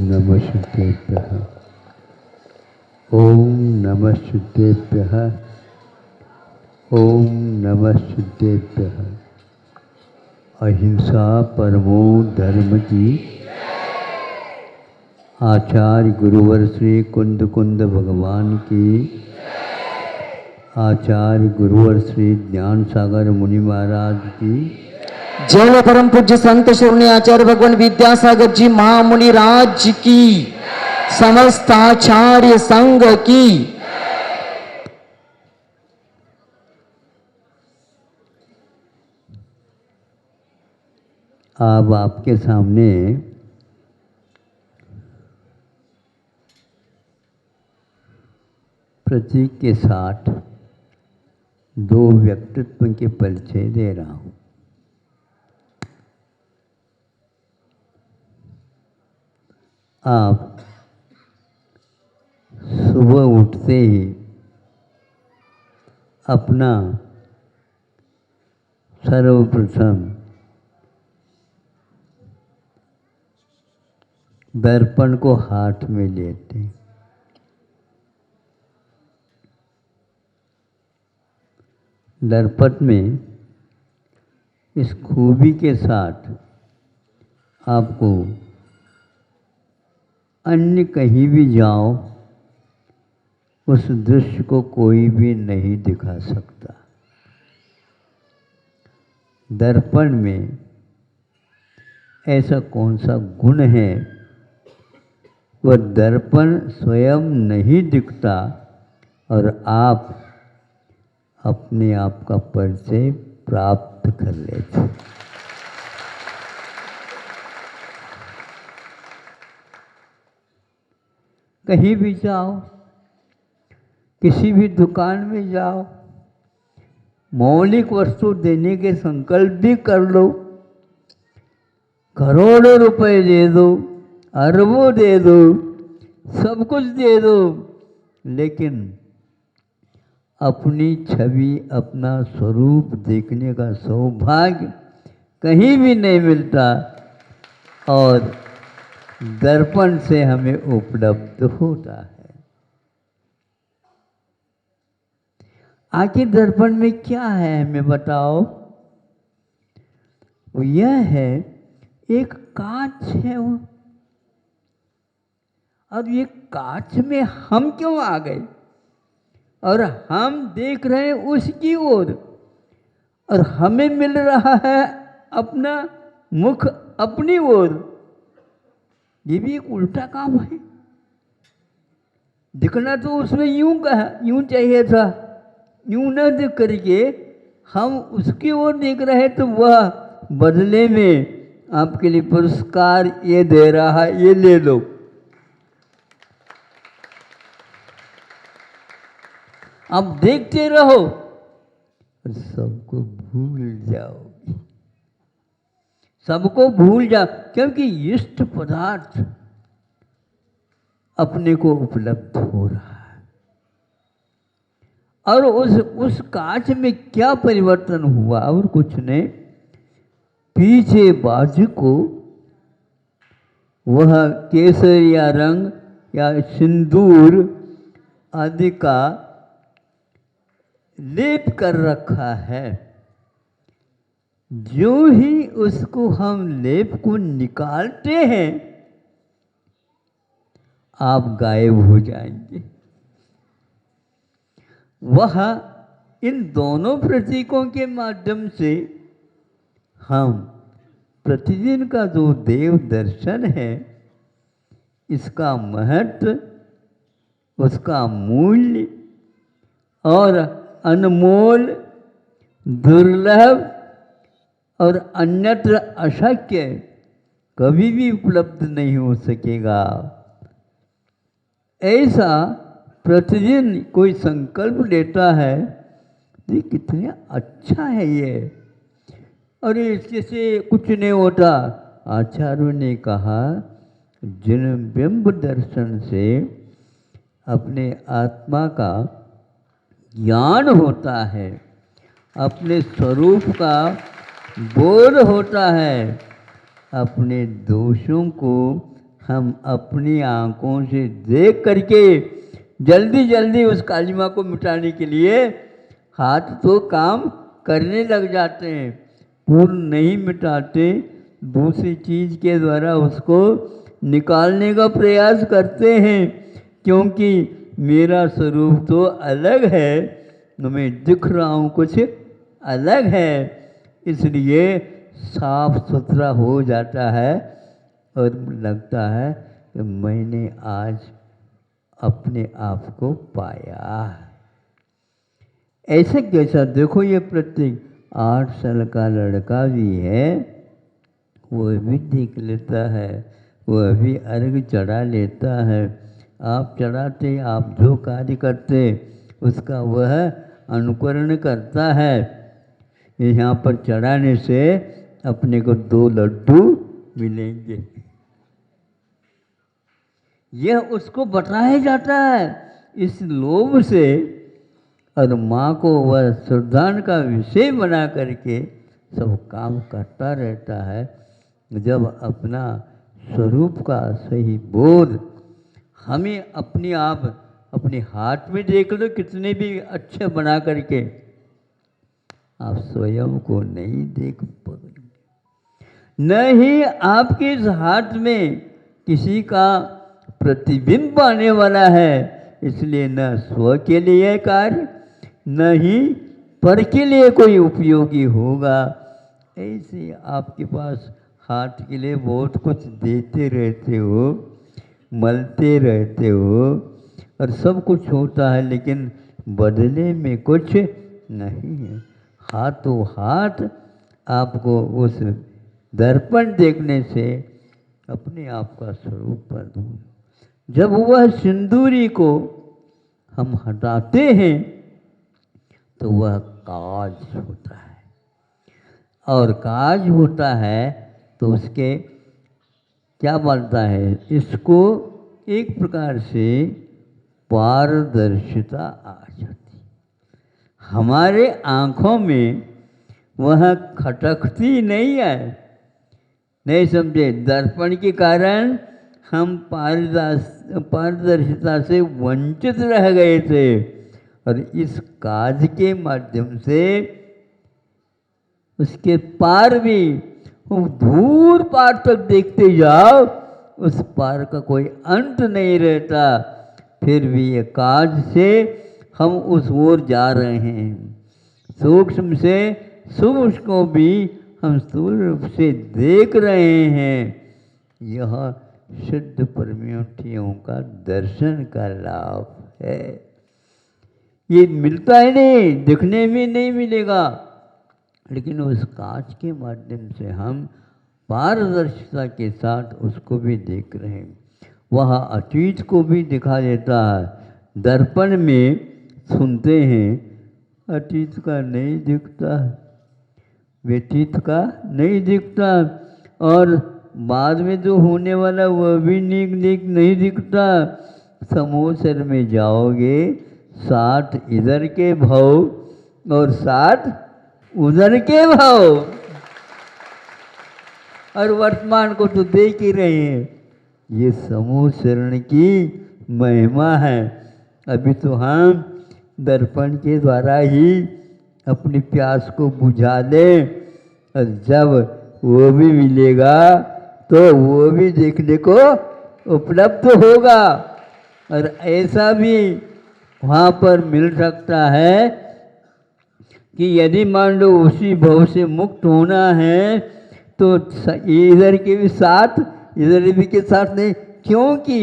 नमः शुद्धेभ्यः। ओम नमः शुद्धेभ्यः। ओम नमः शुद्धेभ्यः। अहिंसा परमो धर्म की। आचार्य गुरुवर श्री कुंद कुंद भगवान की। आचार्य गुरुवर श्री ज्ञान सागर मुनि महाराज की। जय परम पूज्य संत श्री आचार्य भगवान विद्यासागर जी महामुनि राज की। समस्त आचार्य संघ की। अब आपके सामने प्रतीक के साथ दो व्यक्तित्व के परिचय दे रहा हूँ। आप सुबह उठते ही अपना सर्वप्रथम दर्पण को हाथ में लेते हैं। दर्पण में इस खूबी के साथ आपको अन्य कहीं भी जाओ उस दृश्य को कोई भी नहीं दिखा सकता। दर्पण में ऐसा कौन सा गुण है वह दर्पण स्वयं नहीं दिखता और आप अपने आप का परिचय प्राप्त कर लेते। कहीं भी जाओ, किसी भी दुकान में जाओ, मौलिक वस्तु देने के संकल्प भी कर लो, करोड़ों रुपए दे दो, अरबों दे दो, सब कुछ दे दो, लेकिन अपनी छवि, अपना स्वरूप देखने का सौभाग्य कहीं भी नहीं मिलता और दर्पण से हमें उपलब्ध होता है। आखिर दर्पण में क्या है हमें बताओ। वो यह है, एक कांच है वो, और ये कांच में हम क्यों आ गए और हम देख रहे हैं उसकी ओर और हमें मिल रहा है अपना मुख अपनी ओर। ये भी एक उल्टा काम है। दिखना तो उसमें यूं चाहिए था, यूं न देख करके हम उसकी ओर देख रहे हैं, तो वह बदले में आपके लिए पुरस्कार ये दे रहा है, ये ले लो। अब देखते रहो और सबको भूल जाओ। सबको भूल जाओ, क्योंकि इष्ट पदार्थ अपने को उपलब्ध हो रहा है। और उस कांच में क्या परिवर्तन हुआ और कुछ नहीं। पीछे बाजू को वह केसरिया रंग या सिंदूर आदि का लेप कर रखा है। जो ही उसको हम लेप को निकालते हैं आप गायब हो जाएंगे। वह इन दोनों प्रतीकों के माध्यम से हम प्रतिदिन का जो देव दर्शन है, इसका महत्व, उसका मूल्य और अनमोल, दुर्लभ और अन्यत्र अशक्य कभी भी उपलब्ध नहीं हो सकेगा। ऐसा प्रतिदिन कोई संकल्प लेता है, ये कितना अच्छा है ये, और इसके से कुछ नहीं होता। आचार्यों ने कहा, जिन बिंब दर्शन से अपने आत्मा का ज्ञान होता है, अपने स्वरूप का बोध होता है, अपने दोषों को हम अपनी आँखों से देख करके जल्दी जल्दी उस कालिमा को मिटाने के लिए हाथ तो काम करने लग जाते हैं, पूर्ण नहीं मिटाते, दूसरी चीज़ के द्वारा उसको निकालने का प्रयास करते हैं, क्योंकि मेरा स्वरूप तो अलग है, मैं दिख रहा हूँ कुछ अलग है, इसलिए साफ सुथरा हो जाता है और लगता है कि मैंने आज अपने आप को पाया। ऐसे कैसा देखो, ये प्रत्येक 8 साल का लड़का भी है, वह भी देख लेता है, वह भी अर्घ चढ़ा लेता है। आप चढ़ाते, आप जो कार्य करते उसका वह अनुकरण करता है। यहाँ पर चढ़ाने से अपने को 2 लड्डू मिलेंगे, यह उसको बताया जाता है इस लोभ से, और माँ को वह श्रद्धान का विषय बना करके सब काम करता रहता है। जब अपना स्वरूप का सही बोध हमें अपने आप अपने हाथ में देख लो, कितने भी अच्छे बना करके आप स्वयं को नहीं देख पाएंगे, न ही आपके इस हाथ में किसी का प्रतिबिंब आने वाला है, इसलिए न स्व के लिए कार्य न ही पर के लिए कोई उपयोगी होगा। ऐसे आपके पास हाथ के लिए बहुत कुछ देते रहते हो, मलते रहते हो और सब कुछ होता है, लेकिन बदले में कुछ नहीं है। हाथों हाथ आपको उस दर्पण देखने से अपने आप का स्वरूप पर दूर, जब वह सिंदूरी को हम हटाते हैं तो वह काज होता है, और काज होता है तो उसके क्या बनता है, इसको एक प्रकार से पारदर्शिता आ जाती, हमारे आँखों में वह खटकती नहीं है। नहीं समझे, दर्पण के कारण हम पारदर्शिता से वंचित रह गए थे, और इस काज के माध्यम से उसके पार भी दूर पार तक देखते जाओ, उस पार का कोई अंत नहीं रहता, फिर भी ये काज से हम उस ओर जा रहे हैं। सूक्ष्म से सूक्ष्म को भी हम स्थूल रूप से देख रहे हैं। यह शुद्ध परमेष्ठियों का दर्शन का लाभ है। ये मिलता है नहीं, दिखने में नहीं मिलेगा, लेकिन उस कांच के माध्यम से हम पारदर्शिता के साथ उसको भी देख रहे हैं। वह अतीत को भी दिखा देता है। दर्पण में सुनते हैं, अतीत का नहीं दिखता, व्यतीत का नहीं दिखता, और बाद में जो होने वाला वह भी नहीं दिखता। समोसर में जाओगे, 60 इधर के भाव और 60 उधर के भाव, और वर्तमान को तो देख ही रहे हैं। ये समूह शरण की महिमा है। अभी तो हम दर्पण के द्वारा ही अपनी प्यास को बुझा लें, और जब वो भी मिलेगा तो वो भी देखने को उपलब्ध होगा। और ऐसा भी वहाँ पर मिल सकता है कि यदि मान लो उसी भव से मुक्त होना है तो इधर के भी साथ इधर भी के साथ नहीं, क्योंकि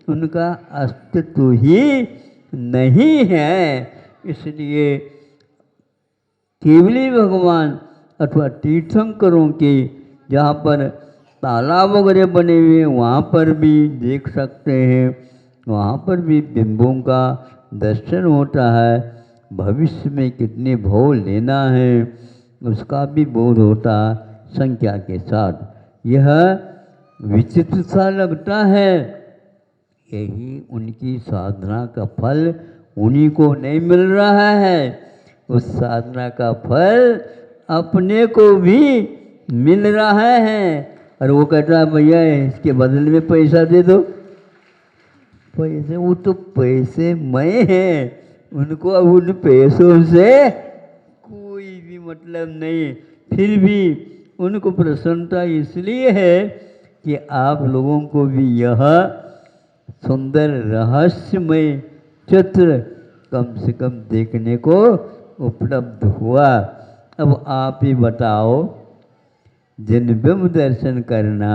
उनका अस्तित्व ही नहीं है। इसलिए केवली भगवान अथवा तीर्थंकरों के जहाँ पर तालाब वगैरह बने हुए हैं वहाँ पर भी देख सकते हैं, वहाँ पर भी बिंबों का दर्शन होता है। भविष्य में कितने भाव लेना है उसका भी बोध होता है संख्या के साथ। यह विचित्र सा लगता है, यही उनकी साधना का फल उन्हीं को नहीं मिल रहा है। उस साधना का फल अपने को भी मिल रहा है। और वो कहता है भैया इसके बदले में पैसा दे दो। पैसे, वो तो पैसे मैं हैं, उनको अब उन पैसों से कोई भी मतलब नहीं। फिर भी उनको प्रसन्नता इसलिए है कि आप लोगों को भी यह सुंदर रहस्यमय चित्र कम से कम देखने को उपलब्ध हुआ। अब आप ही बताओ, जिन बिंब दर्शन करना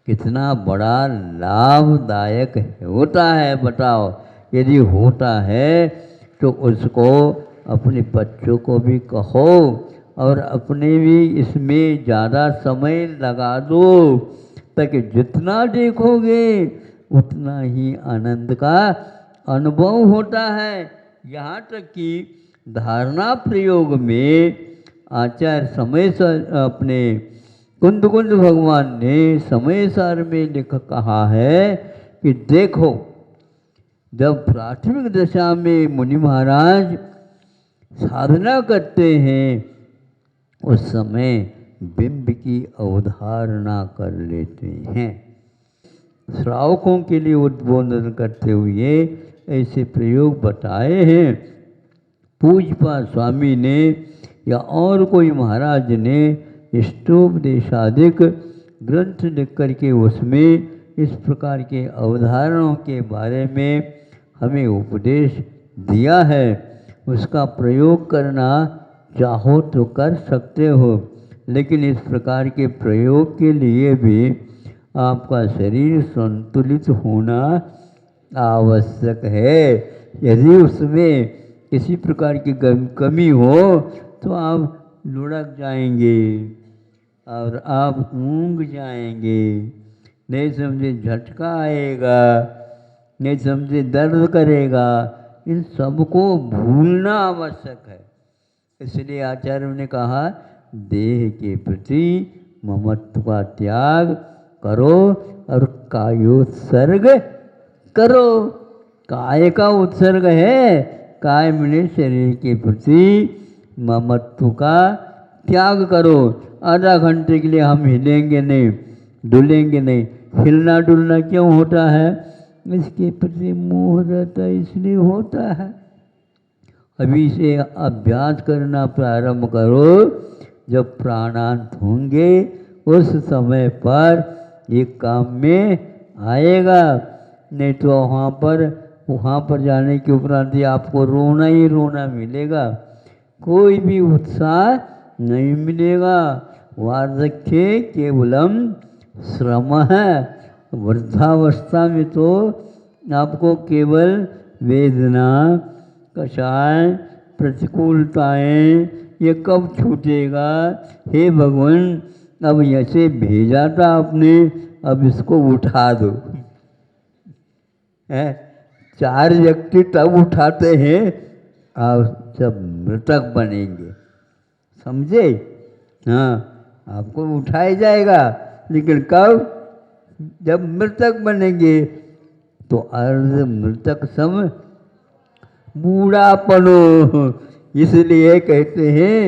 कितना बड़ा लाभदायक होता है बताओ। यदि होता है तो उसको अपने बच्चों को भी कहो और अपने भी इसमें ज़्यादा समय लगा दो, ताकि जितना देखोगे उतना ही आनंद का अनुभव होता है। यहाँ तक कि धारणा प्रयोग में आचार्य समय अपने कुंद भगवान ने समय सार में लिख कहा है कि देखो, जब प्राथमिक दशा में मुनि महाराज साधना करते हैं उस समय बिंब की अवधारणा कर लेते हैं। श्रावकों के लिए उद्बोधन करते हुए ऐसे प्रयोग बताए हैं। पूज्यपाद स्वामी ने या और कोई महाराज ने इष्टोपदेशादिक ग्रंथ लिख करके उसमें इस प्रकार के अवधारणाओं के बारे में हमें उपदेश दिया है। उसका प्रयोग करना चाहो तो कर सकते हो, लेकिन इस प्रकार के प्रयोग के लिए भी आपका शरीर संतुलित होना आवश्यक है। यदि उसमें किसी प्रकार की कमी हो तो आप लुढ़क जाएंगे और आप ऊँघ जाएंगे, नहीं समझे झटका आएगा, नहीं समझे दर्द करेगा। इन सबको भूलना आवश्यक है। इसलिए आचार्य ने कहा, देह के प्रति ममत्व का त्याग करो और कायोत्सर्ग करो। काय का उत्सर्ग है, काय में शरीर के प्रति ममत्व का त्याग करो। आधा घंटे के लिए हम हिलेंगे नहीं, डुलेंगे नहीं। हिलना डुलना क्यों होता है? इसके प्रति मोह रहता है, इसलिए होता है। अभी से अभ्यास करना प्रारंभ करो। जब प्राणांत होंगे उस समय पर ये काम में आएगा, नहीं तो वहाँ पर जाने के उपरांत आपको रोना ही रोना मिलेगा, कोई भी उत्साह नहीं मिलेगा। वार्धक्य केवलम श्रम है। वृद्धावस्था में तो आपको केवल वेदना, कषाय, प्रतिकूलताएं, ये कब छूटेगा? हे भगवान, अब ऐसे भेजा था आपने, अब इसको उठा दो। है 4 व्यक्ति तब उठाते हैं और जब मृतक बनेंगे, समझे? हाँ, आपको उठाया जाएगा, लेकिन कब? जब मृतक बनेंगे। तो अर्ध मृतक सम बूढ़ापनो, इसलिए कहते हैं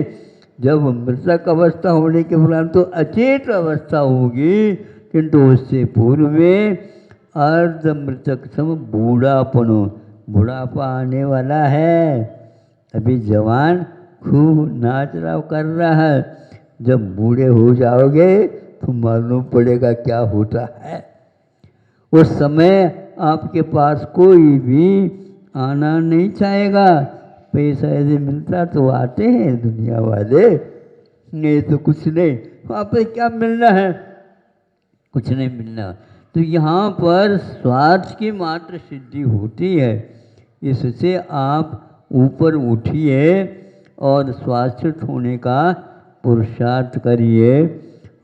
जब मृतक अवस्था होने के बाद तो अचेत अवस्था होगी, किंतु उससे पूर्व में अर्ध मृतक सम बूढ़ापनो, बुढ़ापा आने वाला है। अभी जवान खूब नाच रहा कर रहा है, जब बूढ़े हो जाओगे तो मालूम पड़ेगा क्या होता है। उस समय आपके पास कोई भी आना नहीं चाहेगा। पैसा यदि मिलता तो आते हैं दुनिया वाले, नहीं तो कुछ नहीं। वहाँ पर क्या मिलना है? कुछ नहीं मिलना। तो यहाँ पर स्वार्थ की मात्र सिद्धि होती है। इससे आप ऊपर उठिए और स्वास्थ्य होने का पुरुषार्थ करिए।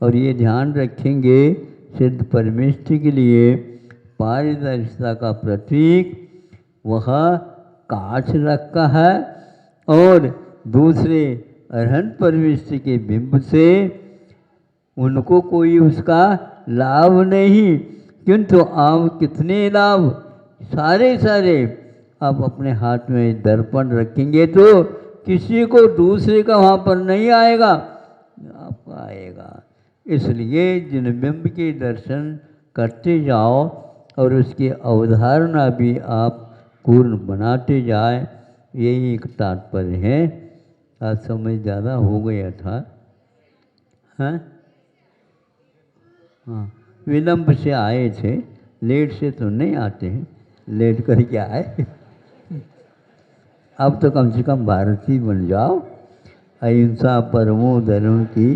और ये ध्यान रखेंगे, सिद्ध परमेष्ठि के लिए पारदर्शिता का प्रतीक वह कांच रखा है, और दूसरे अरहंत परमेष्ठि के बिंब से उनको कोई उसका लाभ नहीं, किंतु आप कितने लाभ, सारे आप अपने हाथ में दर्पण रखेंगे तो किसी को दूसरे का वहाँ पर नहीं आएगा, आपका आएगा। इसलिए जिन बिंब के दर्शन करते जाओ और उसकी अवधारणा भी आप पूर्ण बनाते जाए, यही एक तात्पर्य है। आज समय ज़्यादा हो गया था, हाँ हाँ, विलंब से आए थे, लेट से तो नहीं आते हैं, लेट करके आए। अब तो कम से कम भारतीय बन जाओ। अहिंसा परमो धर्म की